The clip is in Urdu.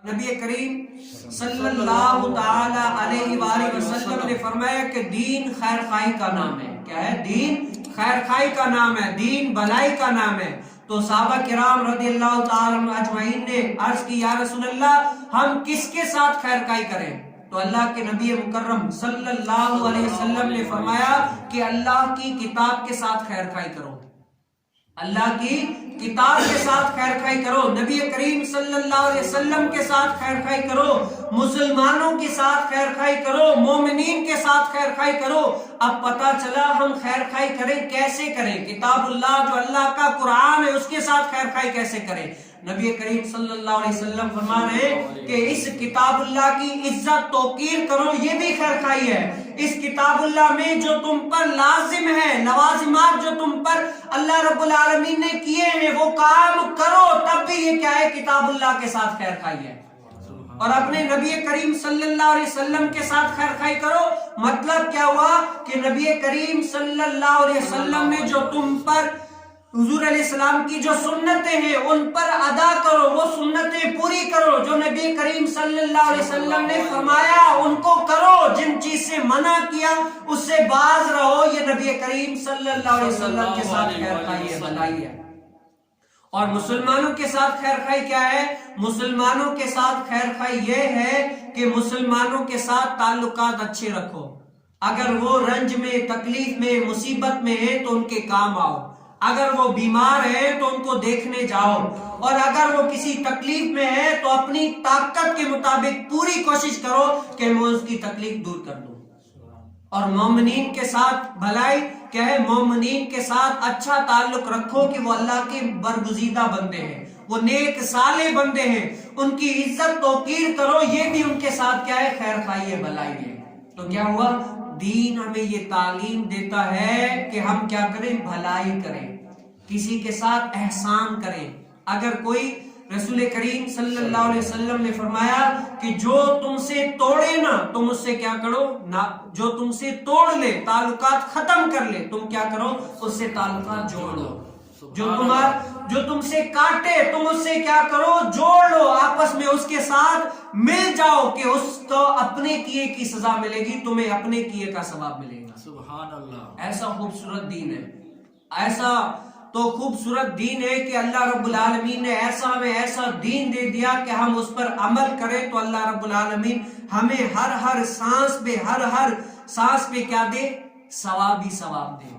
نبی کریم صلی اللہ تعالی علیہ وآلہ وسلم نے فرمایا کہ دین خیر خواہی کا نام ہے. کیا ہے؟ دین خیر خواہی کا نام ہے، دین بھلائی کا نام ہے. تو صحابہ کرام رضی اللہ تعالی عنہ اجمعین نے عرض کی یا رسول اللہ ہم کس کے ساتھ خیر خواہی کریں؟ تو اللہ کے نبی مکرم صلی اللہ علیہ وسلم نے فرمایا کہ اللہ کی کتاب کے ساتھ خیر خواہی کرو، اللہ کی کتاب کے ساتھ خیر خواہی کرو، نبی کریم صلی اللہ علیہ وسلم کے ساتھ خیر خواہی کرو، مسلمانوں کے ساتھ خیر خواہی کرو، مومنین کے ساتھ خیر خواہی کرو. اب پتا چلا ہم خیر خواہی کریں کیسے کریں؟ کتاب اللہ جو اللہ کا قرآن ہے اس کے ساتھ خیر خواہی کیسے کریں؟ نبی کریم صلی اللہ علیہ وسلم فرما رہے ہیں کہ اس کتاب اللہ کی عزت توقیر کرو، یہ بھی خیر خواہی ہے. اس کتاب اللہ میں جو تم پر لازم ہے، لوازمات جو تم پر اللہ رب العالمین نے کیے ہیں وہ کام کرو، تب بھی یہ کیا ہے؟ کتاب اللہ کے ساتھ خیر خواہی ہے. اور اپنے نبی کریم صلی اللہ علیہ وسلم کے ساتھ خیر خواہی کرو. مطلب کیا ہوا کہ نبی کریم صلی اللہ علیہ وسلم نے جو تم پر حضور علیہ السلام کی جو سنتیں ہیں ان پر ادا کرو، وہ سنتیں پوری کرو. جو نبی کریم صلی اللہ علیہ وسلم نے فرمایا ان کو کرو، جن چیز سے منع کیا اس سے باز رہو. یہ نبی کریم صلی اللہ علیہ وسلم کے ساتھ خیر خواہی ہے، بھلائی ہے. اور مسلمانوں کے ساتھ خیر خواہی کیا ہے؟ مسلمانوں کے ساتھ خیر خواہی یہ ہے کہ مسلمانوں کے ساتھ تعلقات اچھے رکھو. اگر وہ رنج میں، تکلیف میں، مصیبت میں ہیں تو ان کے کام آؤ. اگر وہ بیمار ہے تو ان کو دیکھنے جاؤ، اور اگر وہ کسی تکلیف میں ہے تو اپنی طاقت کے مطابق پوری کوشش کرو کہ میں اس کی تکلیف دور کر دوں. اور مومنین کے ساتھ بھلائی کیا ہے؟ مومنین کے ساتھ اچھا تعلق رکھو کہ وہ اللہ کے برگزیدہ بندے ہیں، وہ نیک صالح بندے ہیں، ان کی عزت توقیر کرو. یہ بھی ان کے ساتھ کیا ہے؟ خیر خواہی ہے، بھلائی ہے. تو کیا ہوا؟ دین ہمیں یہ تعلیم دیتا ہے کہ ہم کیا کریں؟ بھلائی کریں، کسی کے ساتھ احسان کریں. اگر کوئی رسول کریم صلی اللہ علیہ وسلم نے فرمایا کہ جو تم سے توڑے نا تم اس سے کیا کرو نا، جو تم سے توڑ لے، تعلقات ختم کر لے، تم کیا کرو؟ اس سے تعلقات جوڑ لو. جو تم سے کاٹے تم اس سے کیا کرو؟ جوڑ لو، آپس میں اس کے ساتھ مل جاؤ کہ اس کو اپنے کیے کی سزا ملے گی، تمہیں اپنے کیے کا ثواب ملے گا. سبحان اللہ. ایسا خوبصورت دین ہے، ایسا تو خوبصورت دین ہے کہ اللہ رب العالمین نے ہمیں ایسا دین دے دیا کہ ہم اس پر عمل کریں تو اللہ رب العالمین ہمیں ہر سانس پہ کیا دے؟ ثواب ہی ثواب دے.